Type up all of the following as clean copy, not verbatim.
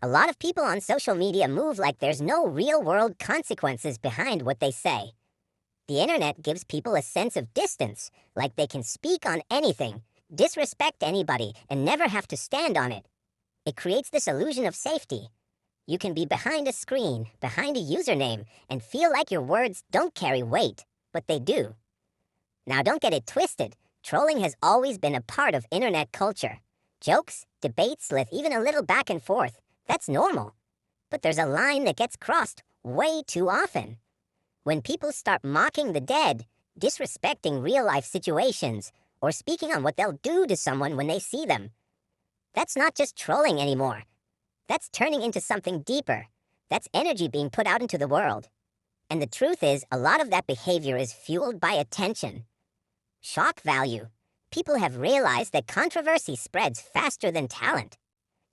A lot of people on social media move like there's no real-world consequences behind what they say. The internet gives people a sense of distance, like they can speak on anything, disrespect anybody, and never have to stand on it. It creates this illusion of safety. You can be behind a screen, behind a username, and feel like your words don't carry weight, but they do. Now don't get it twisted. Trolling has always been a part of internet culture. Jokes, debates, even a little back and forth. That's normal. But there's a line that gets crossed way too often. When people start mocking the dead, disrespecting real-life situations, or speaking on what they'll do to someone when they see them. That's not just trolling anymore. That's turning into something deeper. That's energy being put out into the world. And the truth is, a lot of that behavior is fueled by attention. Shock value. People have realized that controversy spreads faster than talent.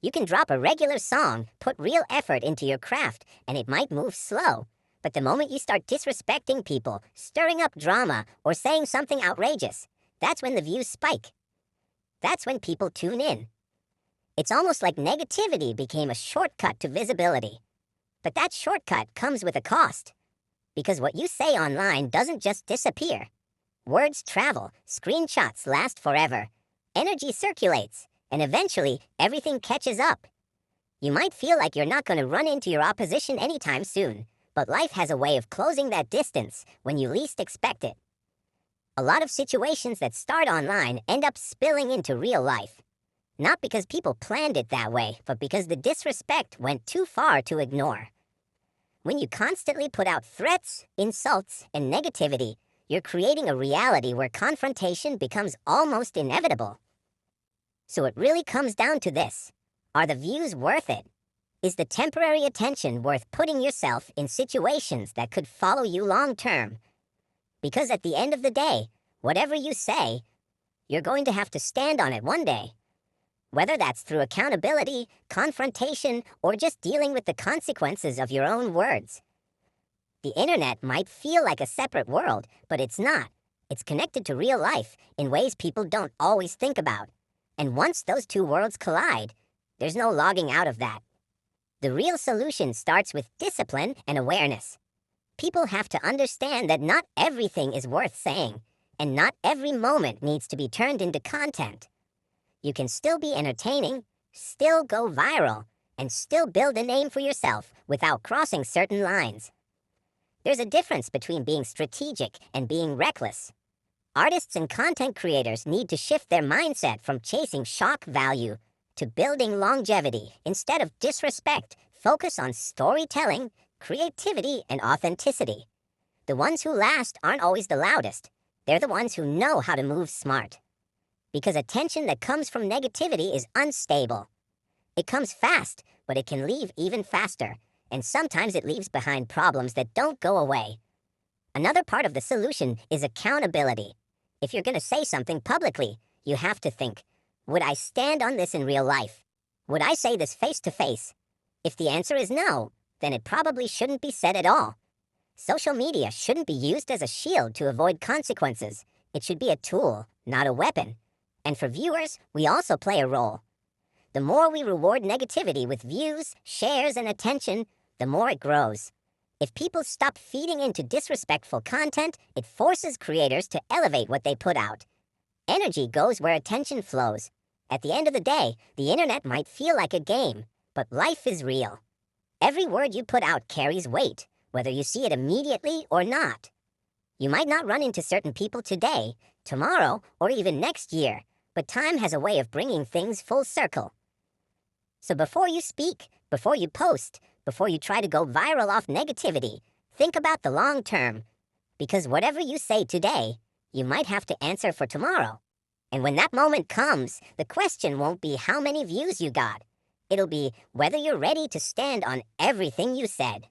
You can drop a regular song, put real effort into your craft, and it might move slow. But the moment you start disrespecting people, stirring up drama, or saying something outrageous, that's when the views spike. That's when people tune in. It's almost like negativity became a shortcut to visibility. But that shortcut comes with a cost. Because what you say online doesn't just disappear. Words travel, screenshots last forever, energy circulates, and eventually everything catches up. You might feel like you're not going to run into your opposition anytime soon, but life has a way of closing that distance when you least expect it. A lot of situations that start online end up spilling into real life. Not because people planned it that way, but because the disrespect went too far to ignore. When you constantly put out threats, insults, and negativity, you're creating a reality where confrontation becomes almost inevitable. So it really comes down to this. Are the views worth it? Is the temporary attention worth putting yourself in situations that could follow you long term? Because at the end of the day, whatever you say, you're going to have to stand on it one day. Whether that's through accountability, confrontation, or just dealing with the consequences of your own words. The internet might feel like a separate world, but it's not. It's connected to real life in ways people don't always think about. And once those two worlds collide, there's no logging out of that. The real solution starts with discipline and awareness. People have to understand that not everything is worth saying, and not every moment needs to be turned into content. You can still be entertaining, still go viral, and still build a name for yourself without crossing certain lines. There's a difference between being strategic and being reckless. Artists and content creators need to shift their mindset from chasing shock value to building longevity. Instead of disrespect, focus on storytelling, creativity, and authenticity. The ones who last aren't always the loudest. They're the ones who know how to move smart. Because attention that comes from negativity is unstable. It comes fast, but it can leave even faster, and sometimes it leaves behind problems that don't go away. Another part of the solution is accountability. If you're going to say something publicly, you have to think, would I stand on this in real life? Would I say this face to face? If the answer is no, then it probably shouldn't be said at all. Social media shouldn't be used as a shield to avoid consequences. It should be a tool, not a weapon. And for viewers, we also play a role. The more we reward negativity with views, shares, and attention, the more it grows. If people stop feeding into disrespectful content, it forces creators to elevate what they put out. Energy goes where attention flows. At the end of the day, the internet might feel like a game, but life is real. Every word you put out carries weight, whether you see it immediately or not. You might not run into certain people today, tomorrow, or even next year, but time has a way of bringing things full circle. So before you speak, before you post, before you try to go viral off negativity, think about the long term. Because whatever you say today, you might have to answer for tomorrow. And when that moment comes, the question won't be how many views you got. It'll be whether you're ready to stand on everything you said.